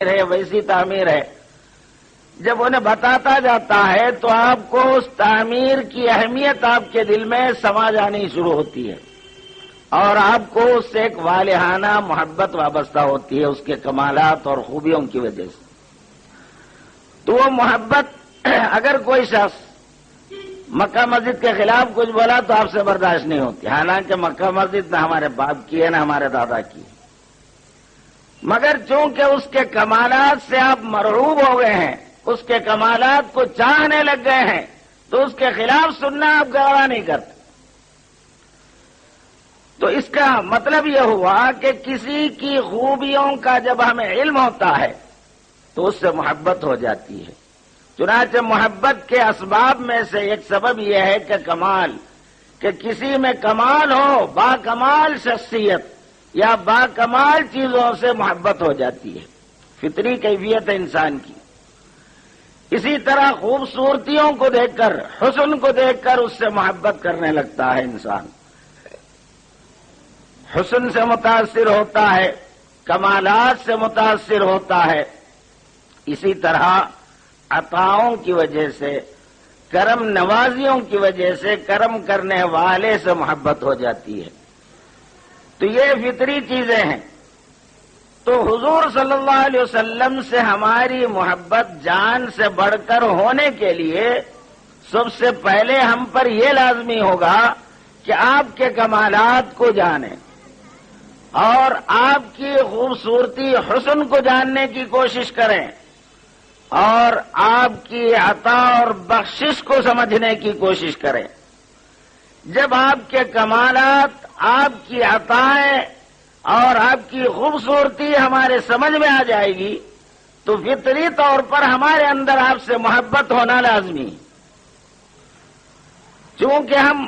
ہے ویسی تعمیر ہے، جب انہیں بتاتا جاتا ہے تو آپ کو اس تعمیر کی اہمیت آپ کے دل میں سما جانی شروع ہوتی ہے اور آپ کو اس سے ایک والہانہ محبت وابستہ ہوتی ہے اس کے کمالات اور خوبیوں کی وجہ سے۔ تو وہ محبت اگر کوئی شخص مکہ مسجد کے خلاف کچھ بولا تو آپ سے برداشت نہیں ہوتی، حالانکہ مکہ مسجد نہ ہمارے باپ کی ہے نہ ہمارے دادا کی ہے، مگر چونکہ اس کے کمالات سے آپ مرعوب ہو گئے ہیں، اس کے کمالات کو چاہنے لگ گئے ہیں، تو اس کے خلاف سننا آپ گوارا نہیں کرتے۔ تو اس کا مطلب یہ ہوا کہ کسی کی خوبیوں کا جب ہمیں علم ہوتا ہے تو اس سے محبت ہو جاتی ہے۔ چنانچہ محبت کے اسباب میں سے ایک سبب یہ ہے کہ کمال، کہ کسی میں کمال ہو، با کمال شخصیت یا با کمال چیزوں سے محبت ہو جاتی ہے، فطری کیفیت ہے انسان کی۔ اسی طرح خوبصورتیوں کو دیکھ کر، حسن کو دیکھ کر اس سے محبت کرنے لگتا ہے انسان، حسن سے متاثر ہوتا ہے، کمالات سے متاثر ہوتا ہے۔ اسی طرح عطاؤں کی وجہ سے، کرم نوازیوں کی وجہ سے، کرم کرنے والے سے محبت ہو جاتی ہے۔ تو یہ فطری چیزیں ہیں۔ تو حضور صلی اللہ علیہ وسلم سے ہماری محبت جان سے بڑھ کر ہونے کے لیے سب سے پہلے ہم پر یہ لازمی ہوگا کہ آپ کے کمالات کو جانیں اور آپ کی خوبصورتی حسن کو جاننے کی کوشش کریں اور آپ کی عطا اور بخشش کو سمجھنے کی کوشش کریں۔ جب آپ کے کمالات، آپ کی عطائیں اور آپ کی خوبصورتی ہمارے سمجھ میں آ جائے گی تو فطری طور پر ہمارے اندر آپ سے محبت ہونا لازمی۔ چونکہ ہم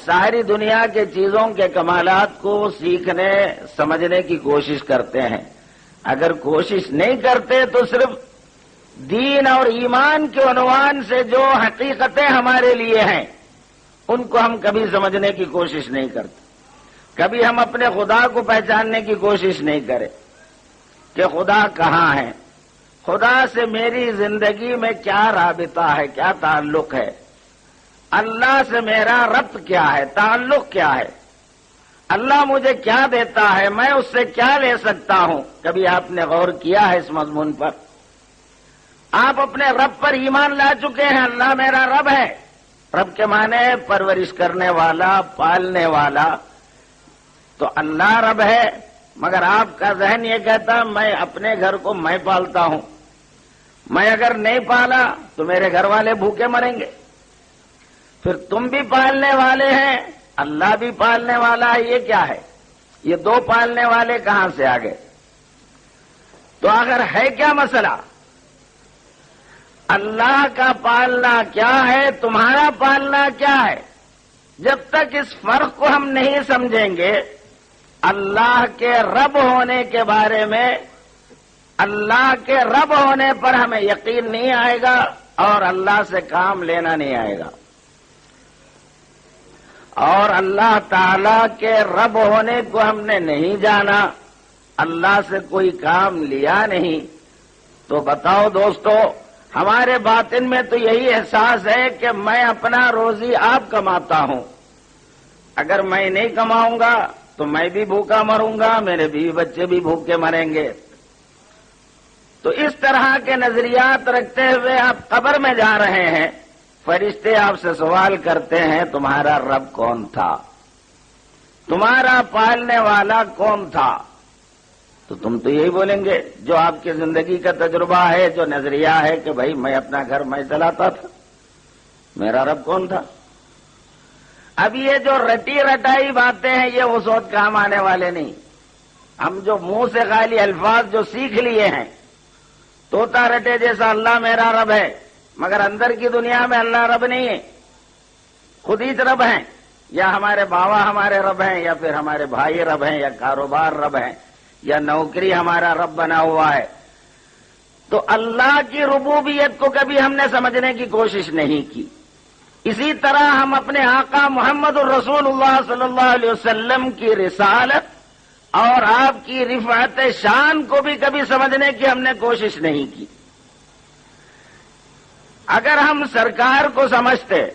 ساری دنیا کے چیزوں کے کمالات کو سیکھنے سمجھنے کی کوشش کرتے ہیں، اگر کوشش نہیں کرتے تو صرف دین اور ایمان کے عنوان سے جو حقیقتیں ہمارے لیے ہیں ان کو ہم کبھی سمجھنے کی کوشش نہیں کرتے، کبھی ہم اپنے خدا کو پہچاننے کی کوشش نہیں کریں کہ خدا کہاں ہے، خدا سے میری زندگی میں کیا رابطہ ہے، کیا تعلق ہے، اللہ سے میرا ربط کیا ہے، تعلق کیا ہے، اللہ مجھے کیا دیتا ہے، میں اس سے کیا لے سکتا ہوں۔ کبھی آپ نے غور کیا ہے اس مضمون پر؟ آپ اپنے رب پر ایمان لا چکے ہیں، اللہ میرا رب ہے۔ رب کے معنی پرورش کرنے والا، پالنے والا، تو اللہ رب ہے، مگر آپ کا ذہن یہ کہتا میں اپنے گھر کو میں پالتا ہوں، میں اگر نہیں پالا تو میرے گھر والے بھوکے مریں گے۔ پھر تم بھی پالنے والے ہیں، اللہ بھی پالنے والا ہے، یہ کیا ہے؟ یہ دو پالنے والے کہاں سے آ گئے؟ تو اگر ہے کیا مسئلہ؟ اللہ کا پالنا کیا ہے، تمہارا پالنا کیا ہے؟ جب تک اس فرق کو ہم نہیں سمجھیں گے، اللہ کے رب ہونے کے بارے میں، اللہ کے رب ہونے پر ہمیں یقین نہیں آئے گا اور اللہ سے کام لینا نہیں آئے گا، اور اللہ تعالی کے رب ہونے کو ہم نے نہیں جانا، اللہ سے کوئی کام لیا نہیں، تو بتاؤ دوستو، ہمارے باطن میں تو یہی احساس ہے کہ میں اپنا روزی آپ کماتا ہوں، اگر میں نہیں کماؤں گا تو میں بھی بھوکا مروں گا، میرے بیوی بچے بھی بھوکے مریں گے۔ تو اس طرح کے نظریات رکھتے ہوئے آپ قبر میں جا رہے ہیں، فرشتے آپ سے سوال کرتے ہیں تمہارا رب کون تھا، تمہارا پالنے والا کون تھا؟ تو تم تو یہی بولیں گے جو آپ کی زندگی کا تجربہ ہے، جو نظریہ ہے کہ بھائی میں اپنا گھر میں چلاتا تھا، میرا رب کون تھا؟ اب یہ جو رٹی رٹائی باتیں ہیں یہ اس وقت کام آنے والے نہیں۔ ہم جو منہ سے خالی الفاظ جو سیکھ لیے ہیں، طوطا رٹے جیسا اللہ میرا رب ہے، مگر اندر کی دنیا میں اللہ رب نہیں ہے، خود ہی رب ہیں، یا ہمارے باوا ہمارے رب ہیں، یا پھر ہمارے بھائی رب ہیں، یا کاروبار رب ہیں، یا نوکری ہمارا رب بنا ہوا ہے۔ تو اللہ کی ربوبیت کو کبھی ہم نے سمجھنے کی کوشش نہیں کی۔ اسی طرح ہم اپنے آقا محمد الرسول اللہ صلی اللہ علیہ وسلم کی رسالت اور آپ کی رفعت شان کو بھی کبھی سمجھنے کی ہم نے کوشش نہیں کی۔ اگر ہم سرکار کو سمجھتے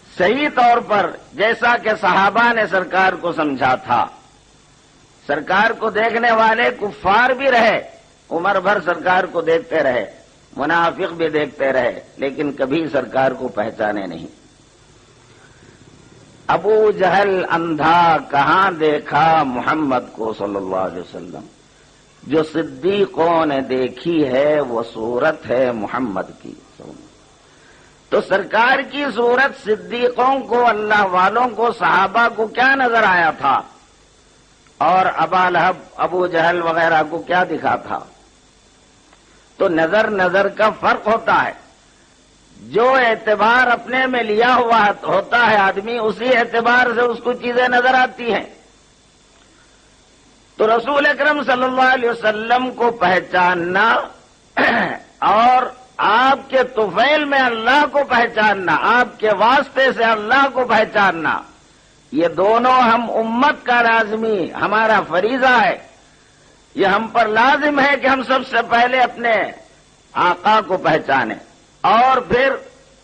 صحیح طور پر جیسا کہ صحابہ نے سرکار کو سمجھا تھا، سرکار کو دیکھنے والے کفار بھی رہے، عمر بھر سرکار کو دیکھتے رہے، منافق بھی دیکھتے رہے، لیکن کبھی سرکار کو پہچانے نہیں۔ ابو جہل اندھا کہاں دیکھا محمد کو صلی اللہ علیہ وسلم، جو صدیقوں نے دیکھی ہے وہ صورت ہے محمد کی۔ تو سرکار کی صورت صدیقوں کو، اللہ والوں کو، صحابہ کو کیا نظر آیا تھا، اور ابا لہب، ابو جہل وغیرہ کو کیا دکھا تھا؟ تو نظر کا فرق ہوتا ہے۔ جو اعتبار اپنے میں لیا ہوا ہوتا ہے آدمی، اسی اعتبار سے اس کو چیزیں نظر آتی ہیں۔ تو رسول اکرم صلی اللہ علیہ وسلم کو پہچاننا اور آپ کے طفیل میں اللہ کو پہچاننا، آپ کے واسطے سے اللہ کو پہچاننا، یہ دونوں ہم امت کا لازمی ہمارا فریضہ ہے۔ یہ ہم پر لازم ہے کہ ہم سب سے پہلے اپنے آقا کو پہچانیں، اور پھر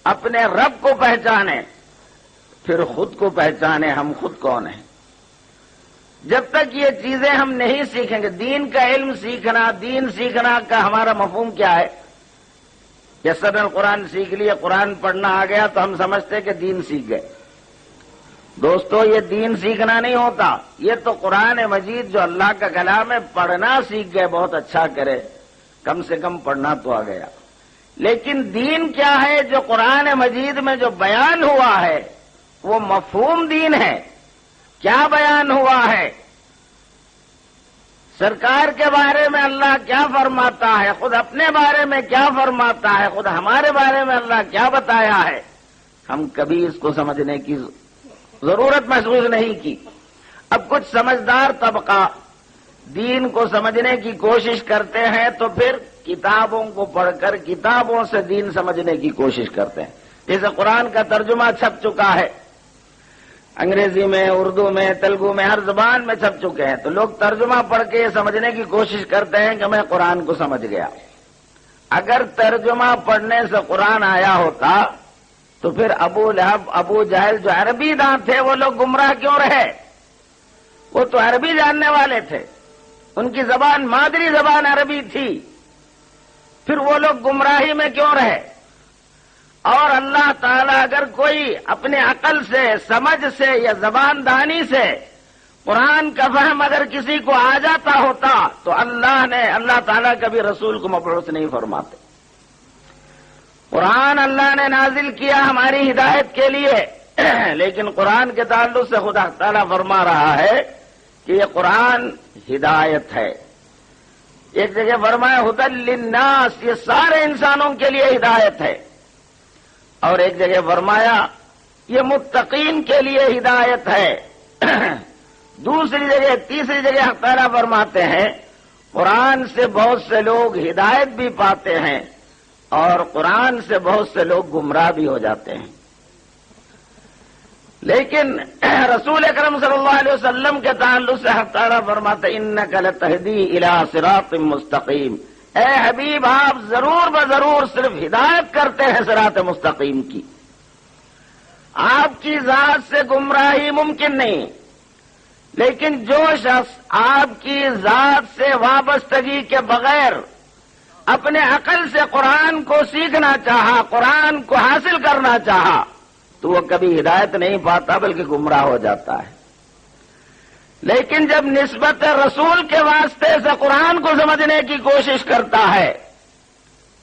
اپنے رب کو پہچانیں، پھر خود کو پہچانیں ہم خود کون ہیں۔ جب تک یہ چیزیں ہم نہیں سیکھیں گے، دین کا علم سیکھنا، دین سیکھنا کا ہمارا مفہوم کیا ہے؟ یسرن قرآن سیکھ لیا، قرآن پڑھنا آ گیا تو ہم سمجھتے کہ دین سیکھ گئے۔ دوستو، یہ دین سیکھنا نہیں ہوتا، یہ تو قرآن مجید جو اللہ کا کلام ہے پڑھنا سیکھ گئے، بہت اچھا کرے، کم سے کم پڑھنا تو آ گیا۔ لیکن دین کیا ہے؟ جو قرآن مجید میں جو بیان ہوا ہے وہ مفہوم دین ہے۔ کیا بیان ہوا ہے؟ سرکار کے بارے میں اللہ کیا فرماتا ہے، خود اپنے بارے میں کیا فرماتا ہے، خود ہمارے بارے میں اللہ کیا بتایا ہے، ہم کبھی اس کو سمجھنے کی ضرورت محسوس نہیں کی۔ اب کچھ سمجھدار طبقہ دین کو سمجھنے کی کوشش کرتے ہیں تو پھر کتابوں کو پڑھ کر کتابوں سے دین سمجھنے کی کوشش کرتے ہیں۔ جیسے قرآن کا ترجمہ چھپ چکا ہے، انگریزی میں، اردو میں، تیلگو میں، ہر زبان میں چھپ چکے ہیں، تو لوگ ترجمہ پڑھ کے یہ سمجھنے کی کوشش کرتے ہیں کہ میں قرآن کو سمجھ گیا۔ اگر ترجمہ پڑھنے سے قرآن آیا ہوتا تو پھر ابو لہب، ابو جہل جو عربی داں تھے وہ لوگ گمراہ کیوں رہے؟ وہ تو عربی جاننے والے تھے، ان کی زبان مادری زبان عربی تھی، پھر وہ لوگ گمراہی میں کیوں رہے؟ اور اللہ تعالیٰ اگر کوئی اپنے عقل سے، سمجھ سے یا زبان دانی سے قرآن کا فہم اگر کسی کو آ جاتا ہوتا تو اللہ تعالیٰ کبھی رسول کو مبعوث نہیں فرماتے۔ قرآن اللہ نے نازل کیا ہماری ہدایت کے لیے، لیکن قرآن کے تعلق سے خدا تعالیٰ فرما رہا ہے کہ یہ قرآن ہدایت ہے۔ ایک جگہ فرمایا ھدی للناس، یہ سارے انسانوں کے لیے ہدایت ہے، اور ایک جگہ فرمایا یہ متقین کے لیے ہدایت ہے۔ دوسری جگہ، تیسری جگہ حق تعالیٰ فرماتے ہیں قرآن سے بہت سے لوگ ہدایت بھی پاتے ہیں اور قرآن سے بہت سے لوگ گمراہ بھی ہو جاتے ہیں۔ لیکن رسول اکرم صلی اللہ علیہ وسلم کے تعلق سے حق تعالیٰ فرماتے ہیں انک لتہدی الی صراط مستقیم، اے حبیب آپ ضرور بضرور صرف ہدایت کرتے ہیں صراط مستقیم کی، آپ کی ذات سے گمراہی ممکن نہیں۔ لیکن جو شخص آپ کی ذات سے وابستگی کے بغیر اپنے عقل سے قرآن کو سیکھنا چاہا، قرآن کو حاصل کرنا چاہا، تو وہ کبھی ہدایت نہیں پاتا بلکہ گمراہ ہو جاتا ہے۔ لیکن جب نسبت رسول کے واسطے سے قرآن کو سمجھنے کی کوشش کرتا ہے،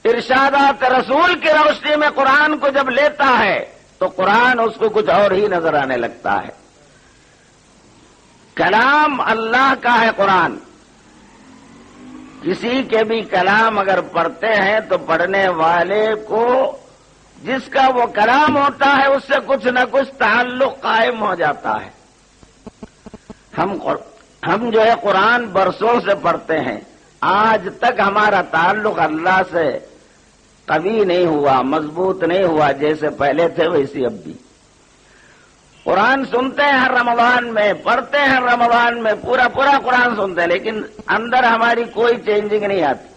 ارشادات رسول کی روشنی میں قرآن کو جب لیتا ہے تو قرآن اس کو کچھ اور ہی نظر آنے لگتا ہے۔ کلام اللہ کا ہے قرآن، کسی کے بھی کلام اگر پڑھتے ہیں تو پڑھنے والے کو جس کا وہ کلام ہوتا ہے اس سے کچھ نہ کچھ تعلق قائم ہو جاتا ہے۔ ہم جو ہے قرآن برسوں سے پڑھتے ہیں، آج تک ہمارا تعلق اللہ سے قوی نہیں ہوا، مضبوط نہیں ہوا، جیسے پہلے تھے ویسی اب بھی۔ قرآن سنتے ہیں ہر رمضان میں، پڑھتے ہیں رمضان میں، پورا قرآن سنتے ہیں، لیکن اندر ہماری کوئی چینجنگ نہیں آتی۔